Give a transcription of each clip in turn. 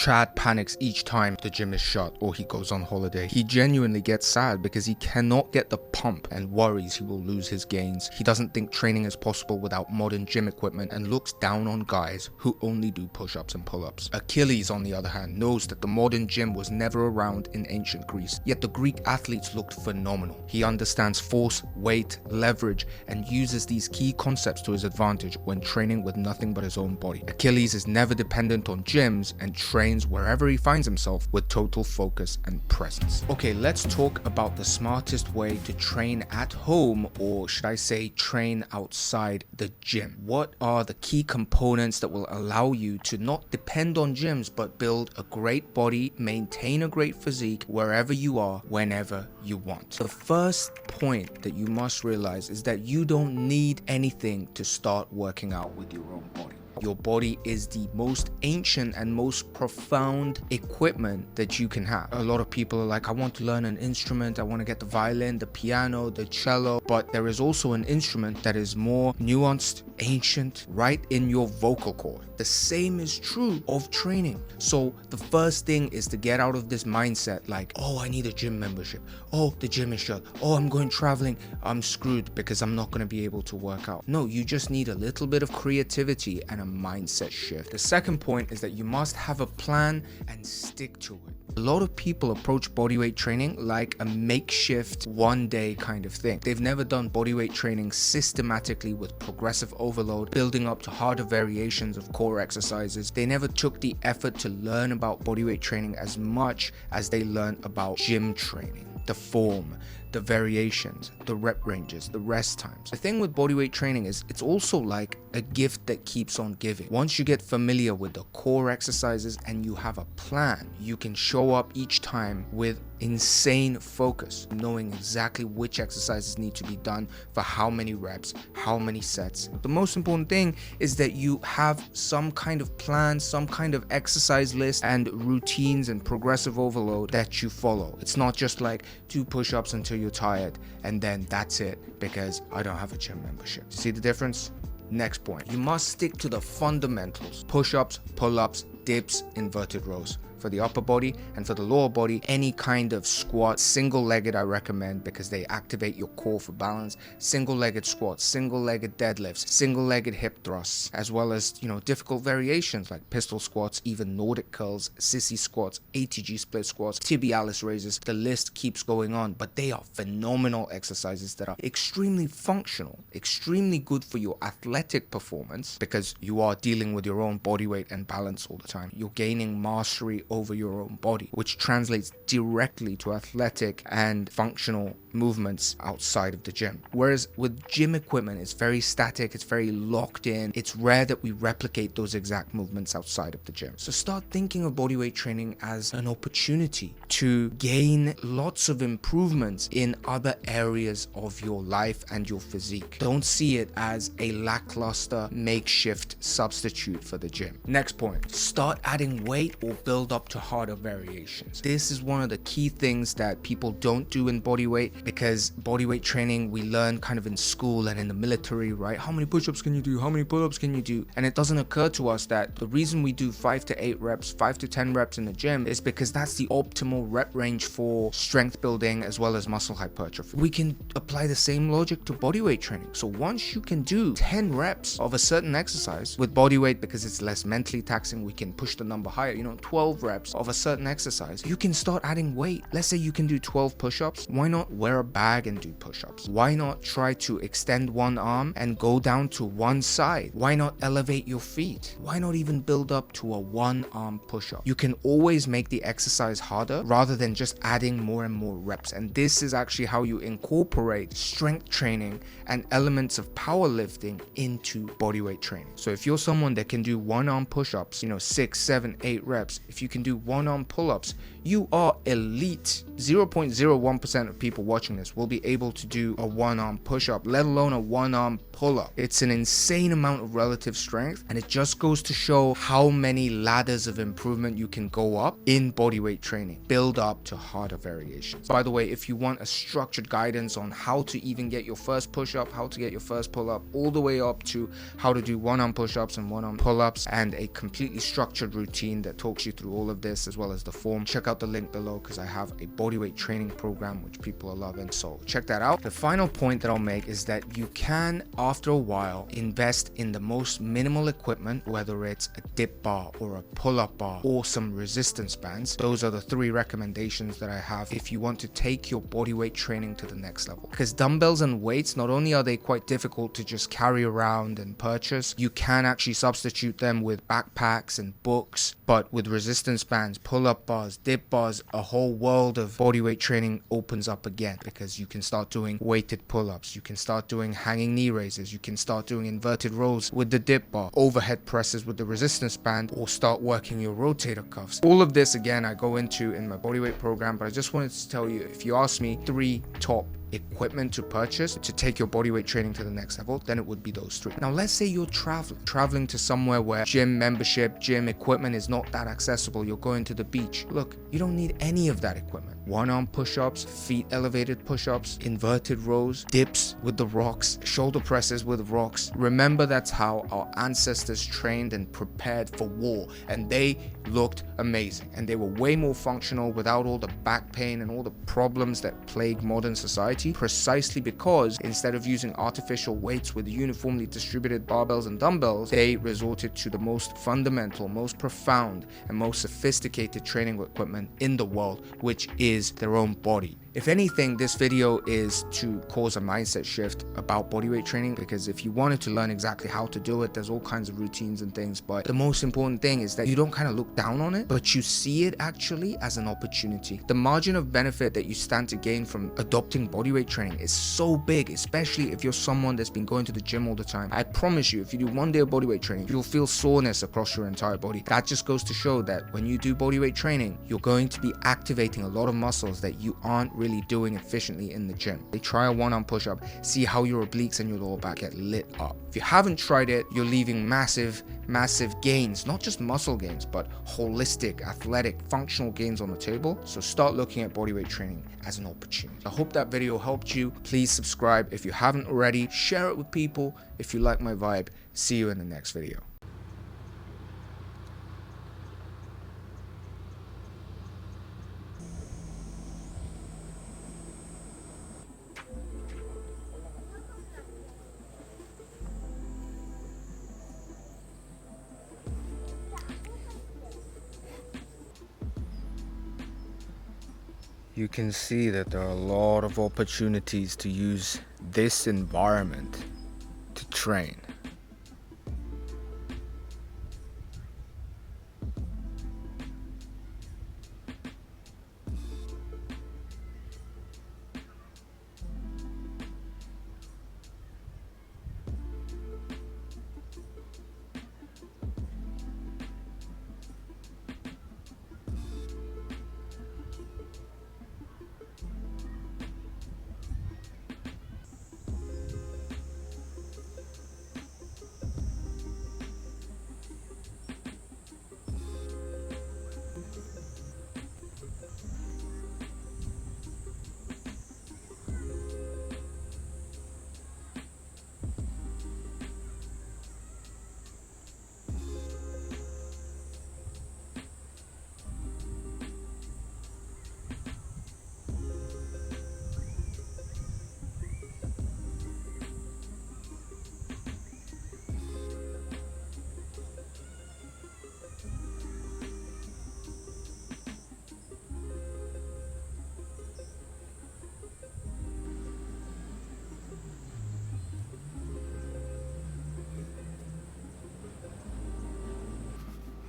Chad panics each time the gym is shut or he goes on holiday. He genuinely gets sad because he cannot get the pump and worries he will lose his gains. He doesn't think training is possible without modern gym equipment and looks down on guys who only do push-ups and pull-ups. Achilles, on the other hand, knows that the modern gym was never around in ancient Greece, yet the Greek athletes looked phenomenal. He understands force, weight, leverage, and uses these key concepts to his advantage when training with nothing but his own body. Achilles is never dependent on gyms and trains wherever he finds himself with total focus and presence. Okay, let's talk about the smartest way to train at home, or should I say train outside the gym. What are the key components that will allow you to not depend on gyms but build a great body, maintain a great physique wherever you are, whenever you want? The first point that you must realize is that you don't need anything to start working out with your own body. Your body is the most ancient and most profound equipment that you can have. A lot of people are like, I want to learn an instrument, I want to get the violin, the piano, the cello, but there is also an instrument that is more nuanced, ancient, right in your vocal cord. The same is true of training. So the first thing is to get out of this mindset like, oh, I need a gym membership. Oh, the gym is shut. Oh, I'm going traveling. I'm screwed because I'm not going to be able to work out. No, you just need a little bit of creativity and a mindset shift. The second point is that you must have a plan and stick to it. A lot of people approach bodyweight training like a makeshift one-day kind of thing. They've never done bodyweight training systematically with progressive overload, building up to harder variations of core exercises. They never took the effort to learn about bodyweight training as much as they learned about gym training. The form, the variations, the rep ranges, the rest times. The thing with bodyweight training is it's also like a gift that keeps on giving. Once you get familiar with the core exercises and you have a plan, you can show up each time with insane focus, knowing exactly which exercises need to be done for how many reps, how many sets. The most important thing is that you have some kind of plan, some kind of exercise list and routines and progressive overload that you follow. It's not just like do push-ups until you're tired and then that's it because I don't have a gym membership. See the difference? Next point, you must stick to the fundamentals: push-ups, pull-ups, dips, inverted rows. For the upper body, and for the lower body, any kind of squat, single-legged I recommend because they activate your core for balance, single-legged squats, single-legged deadlifts, single-legged hip thrusts, as well as, difficult variations like pistol squats, even Nordic curls, sissy squats, ATG split squats, tibialis raises. The list keeps going on, but they are phenomenal exercises that are extremely functional, extremely good for your athletic performance because you are dealing with your own body weight and balance all the time. You're gaining mastery over your own body, which translates directly to athletic and functional movements outside of the gym. Whereas with gym equipment, it's very static, it's very locked in. It's rare that we replicate those exact movements outside of the gym. So start thinking of bodyweight training as an opportunity to gain lots of improvements in other areas of your life and your physique. Don't see it as a lackluster makeshift substitute for the gym. Next point, start adding weight or build up to harder variations. This is one of the key things that people don't do in bodyweight, because bodyweight training we learn kind of in school and in the military, right? How many push-ups can you do? How many pull-ups can you do? And it doesn't occur to us that the reason we do 5 to 8 reps, 5 to 10 reps in the gym is because that's the optimal rep range for strength building as well as muscle hypertrophy. We can apply the same logic to bodyweight training. So once you can do 10 reps of a certain exercise with bodyweight, because it's less mentally taxing, we can push the number higher, 12 reps of a certain exercise, you can start adding weight. Let's say you can do 12 push-ups. Why not wear a bag and do push-ups? Why not try to extend one arm and go down to one side? Why not elevate your feet? Why not even build up to a one-arm push-up? You can always make the exercise harder rather than just adding more and more reps. And this is actually how you incorporate strength training and elements of powerlifting into bodyweight training. So if you're someone that can do one-arm push-ups, 6, 7, 8 reps, if you can do one-arm pull-ups, you are elite. 0.01% of people watching this will be able to do a one-arm push-up, let alone a one-arm pull-up. It's an insane amount of relative strength, and it just goes to show how many ladders of improvement you can go up in bodyweight training. Build up to harder variations. By the way, if you want a structured guidance on how to even get your first push-up, how to get your first pull-up, all the way up to how to do one-arm push-ups and one-arm pull-ups, and a completely structured routine that talks you through all all of this as well as the form, check out the link below because I have a bodyweight training program which people are loving, so check that out. The final point that I'll make is that you can, after a while, invest in the most minimal equipment, whether it's a dip bar or a pull-up bar or some resistance bands. Those are the 3 recommendations that I have if you want to take your bodyweight training to the next level. Because dumbbells and weights, not only are they quite difficult to just carry around and purchase, you can actually substitute them with backpacks and books. But with resistance bands, pull-up bars, dip bars, a whole world of bodyweight training opens up again, because you can start doing weighted pull-ups, you can start doing hanging knee raises, you can start doing inverted rows with the dip bar, overhead presses with the resistance band, or start working your rotator cuffs. All of this again I go into in my bodyweight program, but I just wanted to tell you, if you ask me 3 top equipment to purchase to take your bodyweight training to the next level, then it would be those 3. Now let's say you're traveling to somewhere where gym membership, gym equipment is not that accessible. You're going to the beach. Look, you don't need any of that equipment. 1-arm push-ups, feet elevated push-ups, inverted rows, dips with the rocks, shoulder presses with rocks. Remember, that's how our ancestors trained and prepared for war, and they looked amazing, and they were way more functional without all the back pain and all the problems that plague modern society, precisely because instead of using artificial weights with uniformly distributed barbells and dumbbells, they resorted to the most fundamental, most profound, and most sophisticated training equipment in the world, which is their own body. If anything, this video is to cause a mindset shift about bodyweight training, because if you wanted to learn exactly how to do it, there's all kinds of routines and things, but the most important thing is that you don't kind of look down on it, but you see it actually as an opportunity. The margin of benefit that you stand to gain from adopting bodyweight training is so big, especially if you're someone that's been going to the gym all the time. I promise you, if you do 1 day of bodyweight training, you'll feel soreness across your entire body. That just goes to show that when you do bodyweight training, you're going to be activating a lot of muscles that you aren't really doing efficiently in the gym. They try a 1-arm push-up, see how your obliques and your lower back get lit up. If you haven't tried it, you're leaving massive gains, not just muscle gains, but holistic, athletic, functional gains on the table. So start looking at bodyweight training as an opportunity. I hope that video helped you. Please subscribe if you haven't already. Share it with people if you like my vibe. See you in the next video. You can see that there are a lot of opportunities to use this environment to train.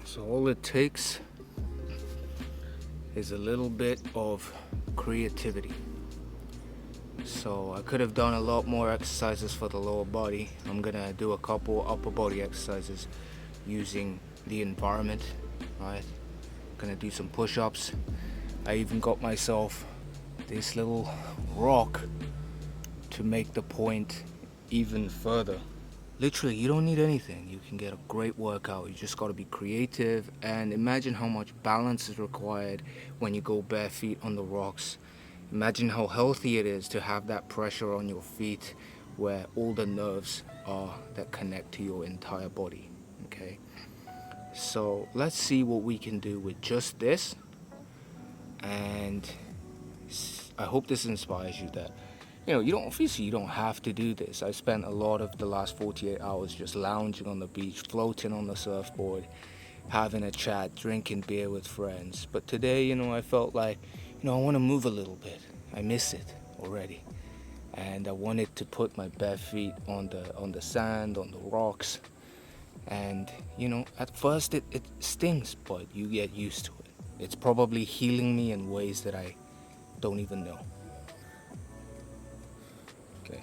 So all it takes is a little bit of creativity. So I could have done a lot more exercises for the lower body. I'm gonna do a couple upper body exercises using the environment, right? Gonna do some push-ups. I even got myself this little rock to make the point even further. Literally, you don't need anything. You can get a great workout. You just got to be creative and imagine how much balance is required when you go bare feet on the rocks. Imagine how healthy it is to have that pressure on your feet where all the nerves are that connect to your entire body, okay? So let's see what we can do with just this. And I hope this inspires you that, you don't have to do this. I spent a lot of the last 48 hours just lounging on the beach, floating on the surfboard, having a chat, drinking beer with friends. But today, I felt like, I want to move a little bit. I miss it already. And I wanted to put my bare feet on the sand, on the rocks. And, at first it stings, but you get used to it. It's probably healing me in ways that I don't even know. Okay.